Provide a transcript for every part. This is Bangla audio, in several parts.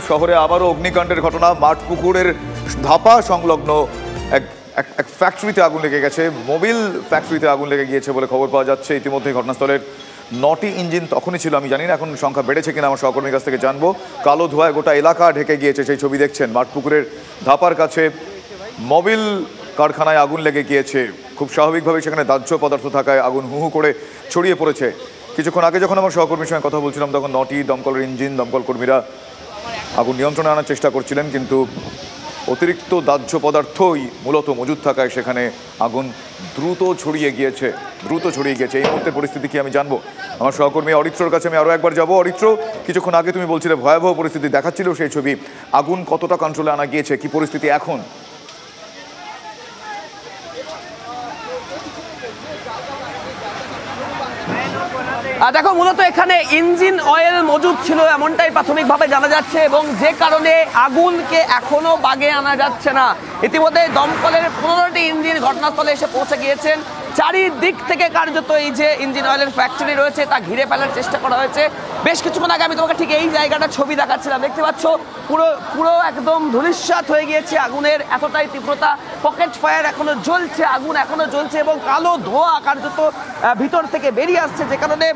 শহরে আবারও অগ্নিকাণ্ডের ঘটনা। মাঠপুকুরের ধাপা সংলগ্ন এক ফ্যাক্টরিতে আগুন লেগে গেছে। মোবিল ফ্যাক্টরিতে আগুন লেগে গিয়েছে বলে খবর পাওয়া যাচ্ছে। ইতিমধ্যে ঘটনাস্থলের 9টি ইঞ্জিন তখনই ছিল, আমি জানি না এখন সংখ্যা বেড়েছে কিনা, আমার সহকর্মীর কাছ থেকে জানবো। কালো ধোঁয়ায় গোটা এলাকা ঢেকে গিয়েছে, সেই ছবি দেখছেন। মাঠপুকুরের ধাপার কাছে মোবিল কারখানায় আগুন লেগে গিয়েছে। খুব স্বাভাবিকভাবেই সেখানে দাহ্য পদার্থ থাকায় আগুন হু হু করে ছড়িয়ে পড়েছে। কিছুক্ষণ আগে যখন আমার সহকর্মীর সঙ্গে কথা বলছিলাম তখন 9টি দমকলের ইঞ্জিন, দমকল কর্মীরা আগুন নিয়ন্ত্রণে আনার চেষ্টা করছিলেন, কিন্তু অতিরিক্ত দাহ্য পদার্থই মূলত মজুদ থাকায় সেখানে আগুন দ্রুত ছড়িয়ে গিয়েছে। এই মুহূর্তে পরিস্থিতি কি আমি জানবো আমার সহকর্মী অরিত্রর কাছে। আমি আরও একবার যাবো। অরিত্র, কিছুক্ষণ আগে তুমি বলছিলে ভয়াবহ পরিস্থিতি দেখাচ্ছিল সেই ছবি, আগুন কতটা কন্ট্রোলে আনা গিয়েছে, কি পরিস্থিতি এখন? দেখো, মূলত এখানে ইঞ্জিন অয়েল মজুদ ছিল এমনটাই প্রাথমিকভাবে জানা যাচ্ছে, এবং যে কারণে আগুনকে এখনো বাগে আনা যাচ্ছে না। ইতিমধ্যে দমকলের 15টি ইঞ্জিন ঘটনাস্থলে এসে পৌঁছে গিয়েছেন। চারিদিক থেকে কার্যত এই যে ইঞ্জিন অয়েলের ফ্যাক্টরি রয়েছে তা ঘিরে ফেলার চেষ্টা করা হয়েছে। বেশ কিছুক্ষণ আগে আমি তোমাকে ঠিক এই জায়গাটা ছবি দেখাচ্ছিলাম, দেখতে পাচ্ছ পুরো একদম ধূলিসাৎ হয়ে গিয়েছে আগুনের, এতটাই তীব্রতা। পকেট ফায়ার এখনো জ্বলছে, আগুন এখনো জ্বলছে, এবং কালো ধোঁয়া কার্যত ভিতর থেকে বেরিয়ে আসছে, যে কারণে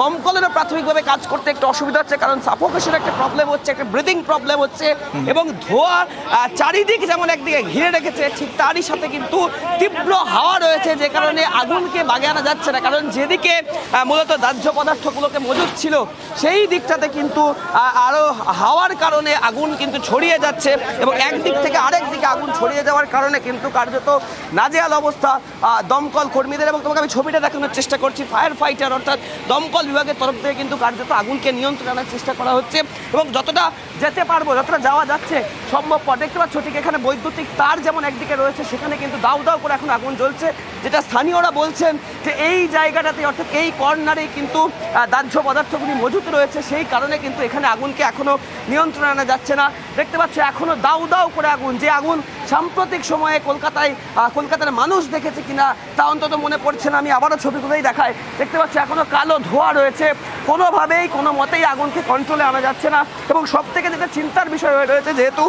দমকলেরও প্রাথমিকভাবে কাজ করতে একটু অসুবিধা হচ্ছে, কারণ সাফোকেশনের একটা প্রবলেম হচ্ছে, একটা ব্রিদিং প্রবলেম হচ্ছে, এবং ধোঁয়া চারিদিক যেমন একদিকে ঘিরে রেখেছে, ঠিক তারই সাথে কিন্তু তীব্র হাওয়া রয়েছে, যে কারণে আগুনকে বাগে আনা যাচ্ছে না। কারণ যেদিকে মূলত দাহ্য পদার্থগুলোকে মজুদ ছিল সেই দিকটাতে কিন্তু আরও হাওয়ার কারণে আগুন কিন্তু ছড়িয়ে যাচ্ছে, এবং একদিক থেকে আরেক দিকে আগুন ছড়িয়ে যাওয়ার কারণে কিন্তু কার্যত নাজেহাল অবস্থা দমকল কর্মীদের। এবং তোমাকে আমি ছবিটা দেখানোর চেষ্টা করছি। ফায়ার ফাইটার অর্থাৎ দমকল বিভাগের তরফ থেকে কিন্তু কার্যত আগুনকে নিয়ন্ত্রণে আনার চেষ্টা করা হচ্ছে, এবং যতটা যেতে পারবো, যতটা যাওয়া যাচ্ছে সম্ভবপর। দেখতে পাচ্ছ ঠিক এখানে বৈদ্যুতিক তার যেমন একদিকে রয়েছে, সেখানে কিন্তু দাউ দাউ করে এখন আগুন জ্বলছে, যেটা স্থানীয়রা বলছেন যে এই জায়গাটাতে অর্থাৎ এই কর্নারেই কিন্তু দাহ্য পদার্থগুলি মজুত রয়েছে, সেই কারণে কিন্তু এখানে আগুনকে এখনো নিয়ন্ত্রণে আনা যাচ্ছে না। দেখতে পাচ্ছ এখনো দাউ দাউ করে আগুন, যে আগুন সাম্প্রতিক সময়ে কলকাতার মানুষ দেখেছে কিনা তা অন্তত মনে পড়ছে না। আমি আবারও ছবিগুলোই দেখাই। দেখতে পাচ্ছি এখনো কালো ধোঁয়া রয়েছে, কোনোভাবেই কোনো মতেই আগুনকে কন্ট্রোলে আনা যাচ্ছে না। এবং সব থেকে যেটা চিন্তার বিষয় হয়ে রয়েছে, যেহেতু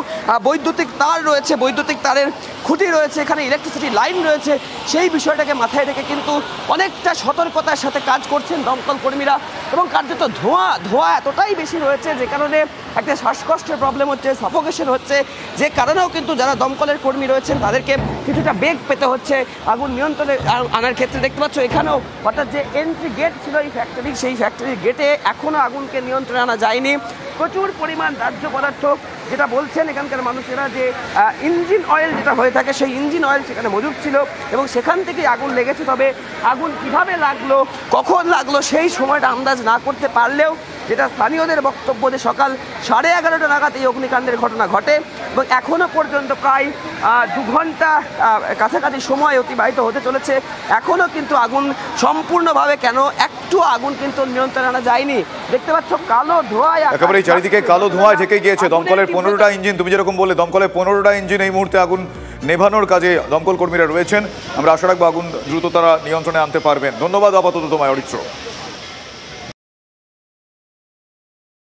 বৈদ্যুতিক তার রয়েছে, বৈদ্যুতিক তারের খুঁটি রয়েছে, এখানে ইলেকট্রিসিটি লাইন রয়েছে, সেই বিষয়টাকে মাথায় রেখে কিন্তু অনেকটা সতর্কতার সাথে কাজ করছেন দমকল কর্মীরা। এবং কার্যত ধোঁয়া এতটাই বেশি রয়েছে, যে কারণে একটা শ্বাসকষ্টের প্রবলেম হচ্ছে, সাফোকেশন হচ্ছে, যে কারণেও কিন্তু যারা দমকলের কর্মী রয়েছেন তাদেরকে কিছুটা বেগ পেতে হচ্ছে আগুন নিয়ন্ত্রণে আনার ক্ষেত্রে। দেখতে পাচ্ছ এখানেও অর্থাৎ যে এন্ট্রি গেট ছিল এই ফ্যাক্টরি, সেই ফ্যাক্টরির গেটে এখনও আগুনকে নিয়ন্ত্রণে আনা যায়নি। প্রচুর পরিমাণ দাহ্য পদার্থ, যেটা বলছেন এখানকার মানুষেরা যে ইঞ্জিন অয়েল যেটা হয়ে থাকে, সেই ইঞ্জিন অয়েল সেখানে মজুদ ছিল, এবং সেখান থেকেই আগুন লেগেছে। তবে আগুন কিভাবে লাগলো, কখন লাগলো, সেই সময়টা আন্দাজ না করতে পারলেও যেটা স্থানীয়দের বক্তব্য, যে সকাল 11:30 নাগাদ এই অগ্নিকাণ্ডের ঘটনা ঘটে, এবং এখনও পর্যন্ত প্রায় 2 ঘন্টা কাছাকাছি সময় অতিবাহিত হতে চলেছে। এখনও কিন্তু আগুন সম্পূর্ণভাবে একটু আগুন কিন্তু নিয়ন্ত্রণে আনা যায়নি। দেখতে পাচ্ছ কালো ধোঁয়ায় একেবারে চারিদিকে কালো ধোঁয়ায় ঢেকে গিয়েছে। দমকলের 15টা ইঞ্জিন, তুমি যেরকম বললে দমকলের 15টা ইঞ্জিন এই মুহূর্তে আগুন নেভানোর কাজে দমকল কর্মীরা রয়েছেন। আমরা আশা রাখবো আগুন দ্রুত তারা নিয়ন্ত্রণে আনতে পারবেন। ধন্যবাদ আপাতত তোমায় অরিত্র।